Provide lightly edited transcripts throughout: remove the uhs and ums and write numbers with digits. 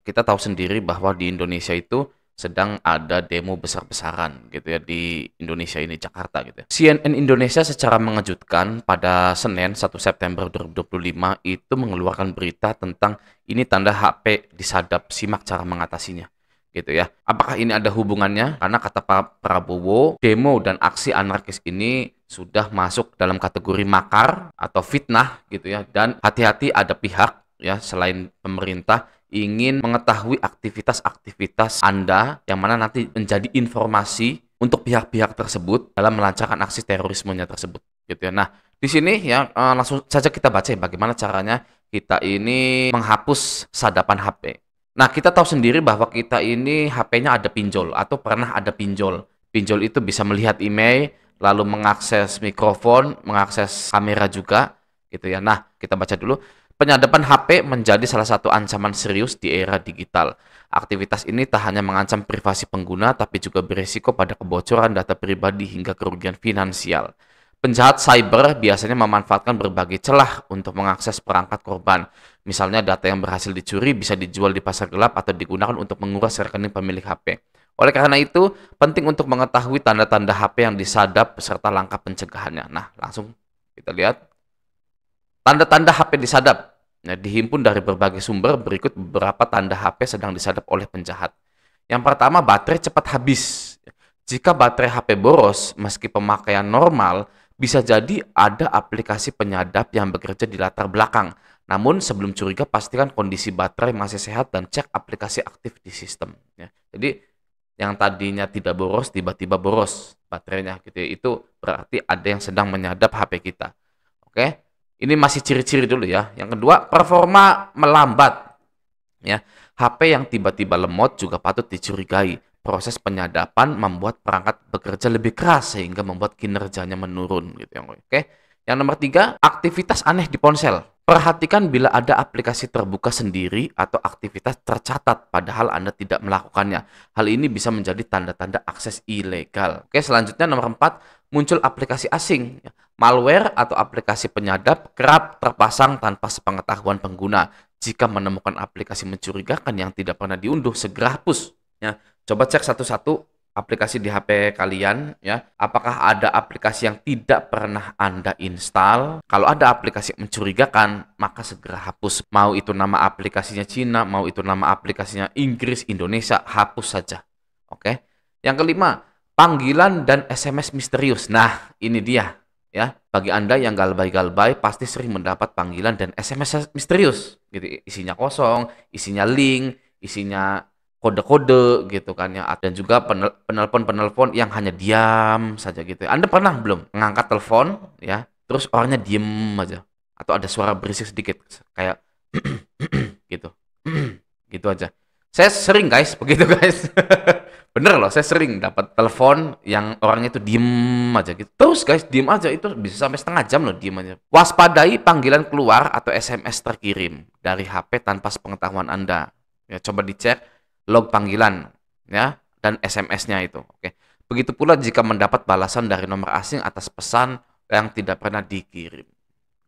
kita tahu sendiri bahwa di Indonesia itu sedang ada demo besar-besaran gitu ya di Indonesia ini, Jakarta gitu ya. CNN Indonesia secara mengejutkan pada Senin 1 September 2025 itu mengeluarkan berita tentang ini tanda HP disadap, simak cara mengatasinya gitu ya. Apakah ini ada hubungannya? Karena kata Pak Prabowo, demo dan aksi anarkis ini sudah masuk dalam kategori makar atau fitnah gitu ya, dan hati-hati ada pihak ya selain pemerintah ingin mengetahui aktivitas-aktivitas Anda yang mana nanti menjadi informasi untuk pihak-pihak tersebut dalam melancarkan aksi terorismenya tersebut gitu ya. Nah, di sini ya langsung saja kita baca ya bagaimana caranya kita ini menghapus sadapan HP. Nah, kita tahu sendiri bahwa kita ini HP-nya ada pinjol atau pernah ada pinjol. Pinjol itu bisa melihat email, lalu mengakses mikrofon, mengakses kamera juga gitu ya. Nah, kita baca dulu. Penyadapan HP menjadi salah satu ancaman serius di era digital. Aktivitas ini tak hanya mengancam privasi pengguna, tapi juga berisiko pada kebocoran data pribadi hingga kerugian finansial. Penjahat cyber biasanya memanfaatkan berbagai celah untuk mengakses perangkat korban. Misalnya data yang berhasil dicuri bisa dijual di pasar gelap atau digunakan untuk menguras rekening pemilik HP. Oleh karena itu, penting untuk mengetahui tanda-tanda HP yang disadap beserta langkah pencegahannya. Nah, langsung kita lihat. Tanda-tanda HP disadap. Nah, dihimpun dari berbagai sumber, berikut beberapa tanda HP sedang disadap oleh penjahat. Yang pertama, baterai cepat habis. Jika baterai HP boros, meski pemakaian normal, bisa jadi ada aplikasi penyadap yang bekerja di latar belakang. Namun, sebelum curiga, pastikan kondisi baterai masih sehat dan cek aplikasi aktif di sistem. Ya. Jadi, yang tadinya tidak boros, tiba-tiba boros baterainya. Gitu ya. Itu berarti ada yang sedang menyadap HP kita. Oke? Ini masih ciri-ciri dulu ya. Yang kedua, performa melambat. Ya, HP yang tiba-tiba lemot juga patut dicurigai. Proses penyadapan membuat perangkat bekerja lebih keras sehingga membuat kinerjanya menurun gitu ya. Oke. Yang nomor tiga, aktivitas aneh di ponsel. Perhatikan bila ada aplikasi terbuka sendiri atau aktivitas tercatat padahal Anda tidak melakukannya. Hal ini bisa menjadi tanda-tanda akses ilegal. Oke, selanjutnya nomor 4, muncul aplikasi asing. Malware atau aplikasi penyadap kerap terpasang tanpa sepengetahuan pengguna. Jika menemukan aplikasi mencurigakan yang tidak pernah diunduh, segera hapus. Ya, coba cek satu-satu aplikasi di HP kalian. Ya, apakah ada aplikasi yang tidak pernah Anda install? Kalau ada aplikasi yang mencurigakan, maka segera hapus. Mau itu nama aplikasinya Cina, mau itu nama aplikasinya Inggris, Indonesia, hapus saja. Oke. Yang kelima, panggilan dan SMS misterius. Nah, ini dia. Ya, bagi Anda yang galbay-galbay pasti sering mendapat panggilan dan SMS misterius gitu. Isinya kosong, isinya link, isinya kode-kode gitu kan ya. Dan juga penelpon-penelpon yang hanya diam saja gitu. Anda pernah belum ngangkat telepon ya, terus orangnya diem aja atau ada suara berisik sedikit kayak gitu. Gitu aja. Saya sering guys, begitu guys. Bener loh, saya sering dapat telepon yang orangnya itu diem aja gitu. Terus guys, diem aja itu bisa sampai setengah jam loh diem aja. Waspadai panggilan keluar atau SMS terkirim dari HP tanpa sepengetahuan Anda. Ya, coba dicek log panggilan ya dan SMS-nya itu. Oke. Begitu pula jika mendapat balasan dari nomor asing atas pesan yang tidak pernah dikirim.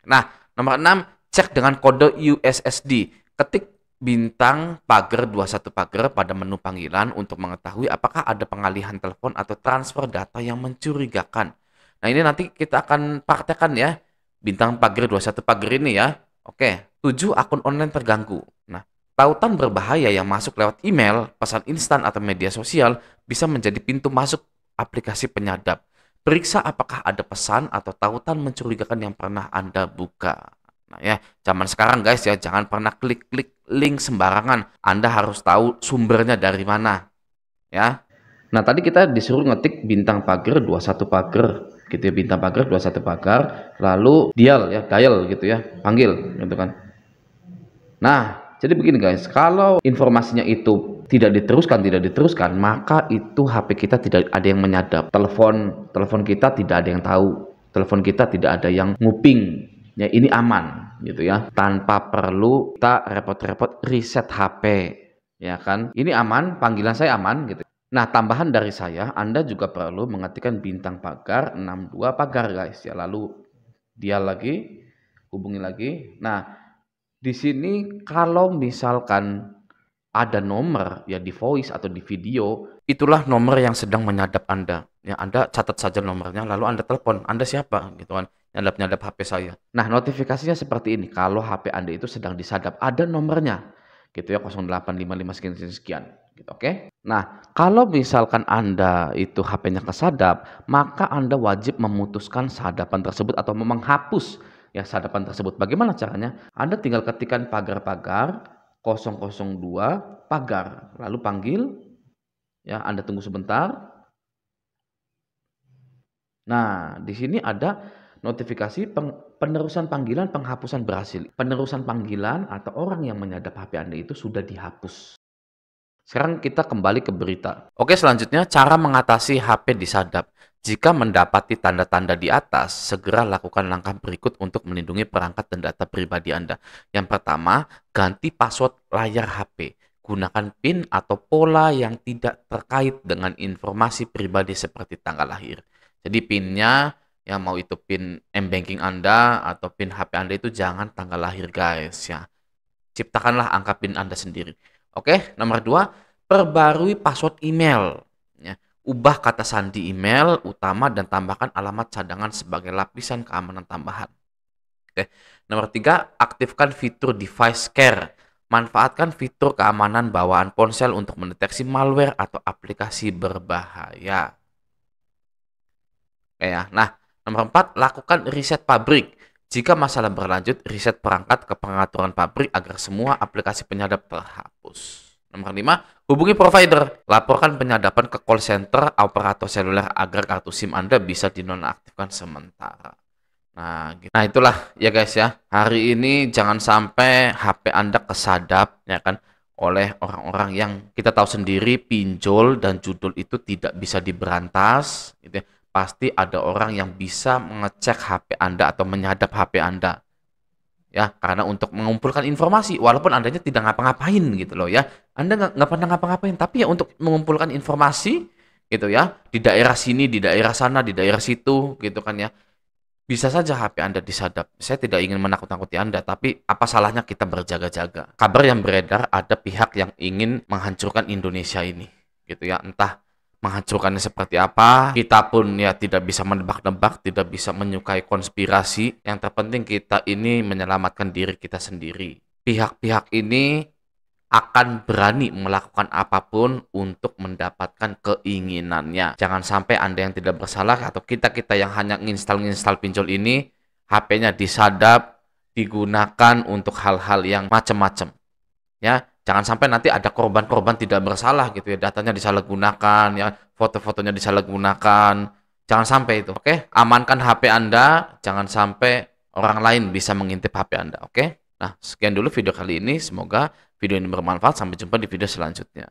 Nah, nomor 6, cek dengan kode USSD. Ketik bintang pagar 21 pagar pada menu panggilan untuk mengetahui apakah ada pengalihan telepon atau transfer data yang mencurigakan. Nah, ini nanti kita akan praktekkan ya. Bintang pagar 21 pagar ini ya. Oke, 7 akun online terganggu. Nah, tautan berbahaya yang masuk lewat email, pesan instan atau media sosial bisa menjadi pintu masuk aplikasi penyadap. Periksa apakah ada pesan atau tautan mencurigakan yang pernah Anda buka. Nah ya, zaman sekarang guys ya, jangan pernah klik-klik link sembarangan. Anda harus tahu sumbernya dari mana. Ya. Nah, tadi kita disuruh ngetik bintang pagar 21 pagar gitu ya, bintang pagar 21 pagar, lalu dial gitu ya, panggil gitu kan. Nah, jadi begini guys, kalau informasinya itu tidak diteruskan, maka itu HP kita tidak ada yang menyadap. Telepon kita tidak ada yang tahu. Telepon kita tidak ada yang nguping. Ya, ini aman gitu ya. Tanpa perlu kita repot-repot reset HP. Ya kan? Ini aman, panggilan saya aman gitu. Nah, tambahan dari saya, Anda juga perlu mengetikkan bintang pagar 62 pagar guys ya. Lalu dia lagi hubungi lagi. Nah, di sini kalau misalkan ada nomor ya di voice atau di video, itulah nomor yang sedang menyadap Anda. Ya, Anda catat saja nomornya, lalu Anda telepon, Anda siapa? Gitu kan, nyadap-nyadap HP saya. Nah, notifikasinya seperti ini, kalau HP Anda itu sedang disadap, ada nomornya, gitu ya, 0855 sekian, sekian, sekian, gitu, oke? Nah, kalau misalkan Anda itu HP-nya kesadap, maka Anda wajib memutuskan sadapan tersebut atau menghapus ya sadapan tersebut. Bagaimana caranya? Anda tinggal ketikkan pagar-pagar 002 pagar, lalu panggil, ya Anda tunggu sebentar. Nah, di sini ada notifikasi penerusan panggilan penghapusan berhasil. Penerusan panggilan atau orang yang menyadap HP Anda itu sudah dihapus. Sekarang kita kembali ke berita. Oke, selanjutnya cara mengatasi HP disadap. Jika mendapati tanda-tanda di atas, segera lakukan langkah berikut untuk melindungi perangkat dan data pribadi Anda. Yang pertama, ganti password layar HP. Gunakan PIN atau pola yang tidak terkait dengan informasi pribadi seperti tanggal lahir. Jadi PIN-nya, yang mau itu PIN M-Banking Anda atau PIN HP Anda itu jangan tanggal lahir guys ya. Ciptakanlah angka PIN Anda sendiri. Oke, nomor 2, perbarui password email. Ya, ubah kata sandi email utama dan tambahkan alamat cadangan sebagai lapisan keamanan tambahan. Oke, nomor 3, aktifkan fitur device care. Manfaatkan fitur keamanan bawaan ponsel untuk mendeteksi malware atau aplikasi berbahaya. Oke ya. Nah, nomor 4, lakukan riset pabrik. Jika masalah berlanjut, riset perangkat ke pengaturan pabrik agar semua aplikasi penyadap terhapus. Nomor 5, hubungi provider. Laporkan penyadapan ke call center operator seluler agar kartu SIM Anda bisa dinonaktifkan sementara. Nah, gitu. Nah, itulah ya guys ya. Hari ini jangan sampai HP Anda kesadap ya kan oleh orang-orang yang kita tahu sendiri pinjol dan judul itu tidak bisa diberantas gitu ya. Pasti ada orang yang bisa mengecek HP Anda atau menyadap HP Anda. Ya, karena untuk mengumpulkan informasi, walaupun Andanya tidak ngapa-ngapain gitu loh ya. Anda nggak pernah ngapa-ngapain, tapi ya untuk mengumpulkan informasi gitu ya, di daerah sini, di daerah sana, di daerah situ gitu kan ya. Bisa saja HP Anda disadap. Saya tidak ingin menakut-nakuti Anda, tapi apa salahnya kita berjaga-jaga? Kabar yang beredar ada pihak yang ingin menghancurkan Indonesia ini gitu ya. Entah menghancurkannya seperti apa, kita pun ya tidak bisa menebak-nebak, tidak bisa menyukai konspirasi. Yang terpenting kita ini menyelamatkan diri kita sendiri. Pihak-pihak ini akan berani melakukan apapun untuk mendapatkan keinginannya. Jangan sampai Anda yang tidak bersalah atau kita-kita yang hanya nginstal pinjol ini, HP-nya disadap, digunakan untuk hal-hal yang macam-macam. Ya, jangan sampai nanti ada korban-korban tidak bersalah gitu ya, datanya disalahgunakan ya, foto-fotonya disalahgunakan. Jangan sampai itu, oke? Amankan HP Anda, jangan sampai orang lain bisa mengintip HP Anda, oke? Nah, sekian dulu video kali ini, semoga video ini bermanfaat. Sampai jumpa di video selanjutnya.